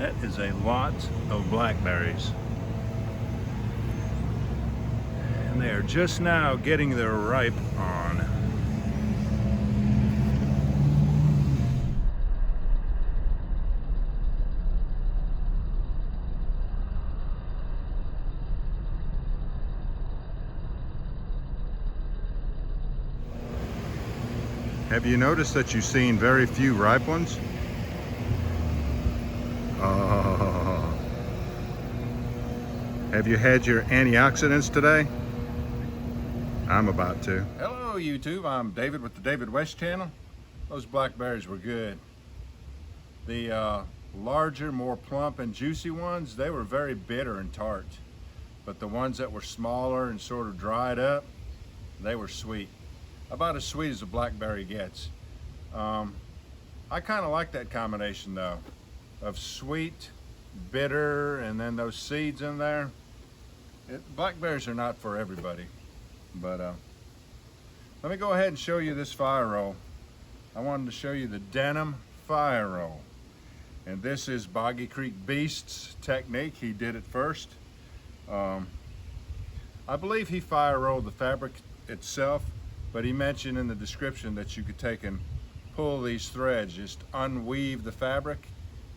That is a lot of blackberries. And they are just now getting their ripe on. Have you noticed that you've seen very few ripe ones? Oh. Have you had your antioxidants today? I'm about to. Hello YouTube, I'm David with the David West channel. Those blackberries were good. The larger, more plump and juicy ones, they were very bitter and tart. But the ones that were smaller and sort of dried up, they were sweet. About as sweet as a blackberry gets. I kind of like that combination though, of sweet, bitter, and then those seeds in there. Blackberries are not for everybody, but let me go ahead and show you this fire roll. I wanted to show you the Denim fire roll, and this is Boggy Creek Beast's technique. He did it first. I believe he fire rolled the fabric itself, but he mentioned in the description that you could take and pull these threads, just unweave the fabric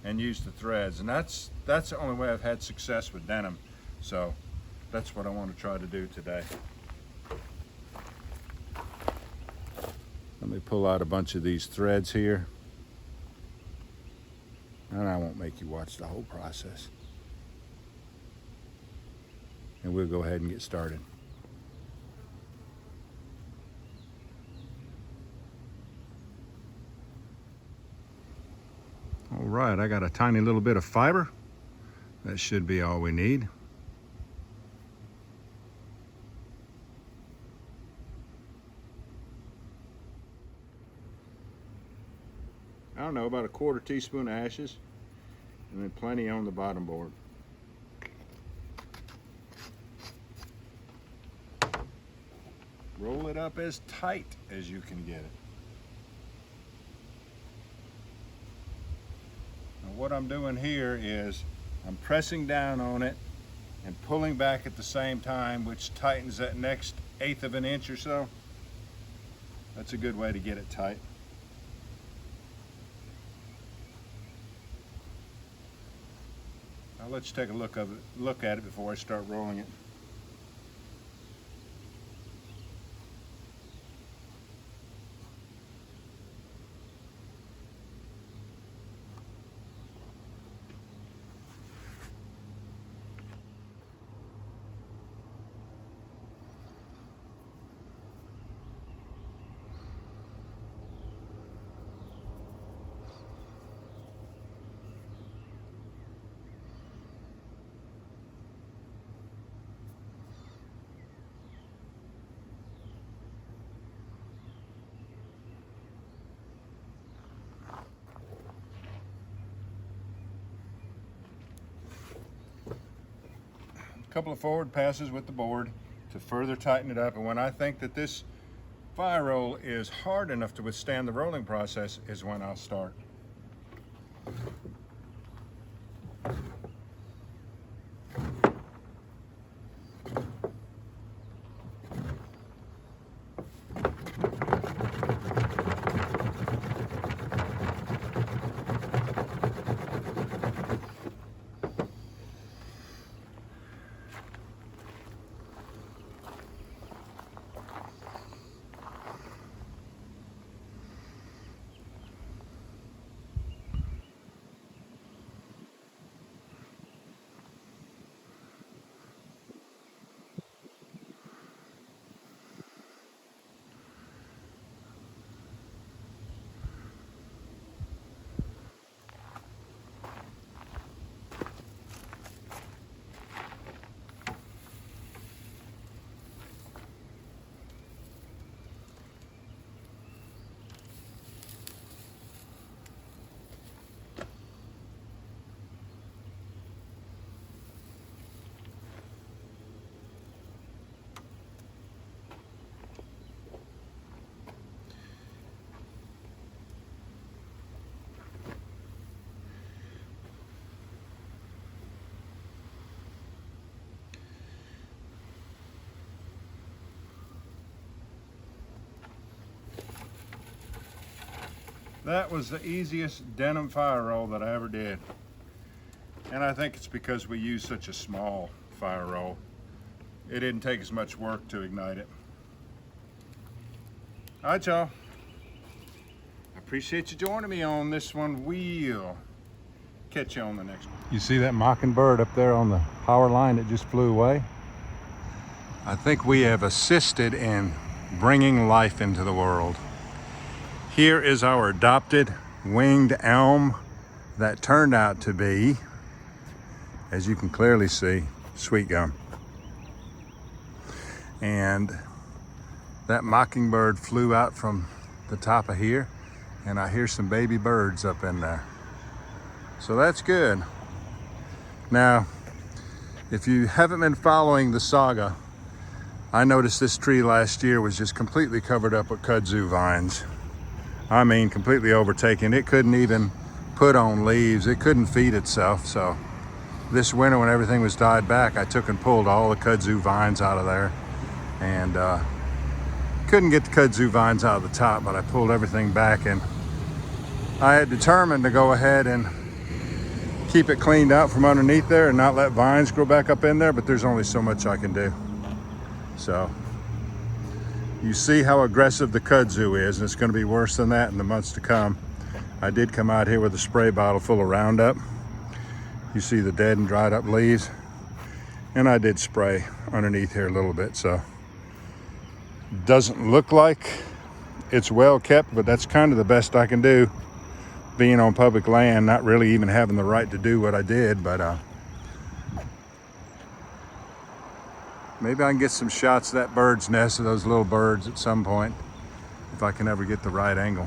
and use the threads. And that's the only way I've had success with denim. So that's what I want to try to do today. Let me pull out a bunch of these threads here. And I won't make you watch the whole process. And we'll go ahead and get started. All right, I got a tiny little bit of fiber. That should be all we need. I don't know, about a quarter teaspoon of ashes, and then plenty on the bottom board. Roll it up as tight as you can get it. What I'm doing here is I'm pressing down on it and pulling back at the same time, which tightens that next 1/8 of an inch or so. That's a good way to get it tight. I'll let you take a look at it before I start rolling it. Couple of forward passes with the board to further tighten it up, and when I think that this fire roll is hard enough to withstand the rolling process is when I'll start. That was the easiest denim fire roll that I ever did. And I think it's because we use such a small fire roll. It didn't take as much work to ignite it. All right, y'all. I appreciate you joining me on this one. We'll catch you on the next one. You see that mockingbird up there on the power line that just flew away? I think we have assisted in bringing life into the world. Here is our adopted winged elm that turned out to be, as you can clearly see, sweet gum. And that mockingbird flew out from the top of here, and I hear some baby birds up in there. So that's good. Now, if you haven't been following the saga, I noticed this tree last year was just completely covered up with kudzu vines. I mean, completely overtaken. It couldn't even put on leaves. It couldn't feed itself. So this winter, when everything was died back, I took and pulled all the kudzu vines out of there, and couldn't get the kudzu vines out of the top, but I pulled everything back, and I had determined to go ahead and keep it cleaned out from underneath there and not let vines grow back up in there, but there's only so much I can do. So you see how aggressive the kudzu is, and it's going to be worse than that in the months to come. I did come out here with a spray bottle full of Roundup. You see the dead and dried up leaves, and I did spray underneath here a little bit. So doesn't look like it's well kept, but that's kind of the best I can do, being on public land, not really even having the right to do what I did. But maybe I can get some shots of that bird's nest, of those little birds, at some point, if I can ever get the right angle.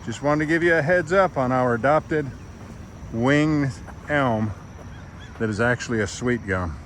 Just wanted to give you a heads up on our adopted winged elm that is actually a sweet gum.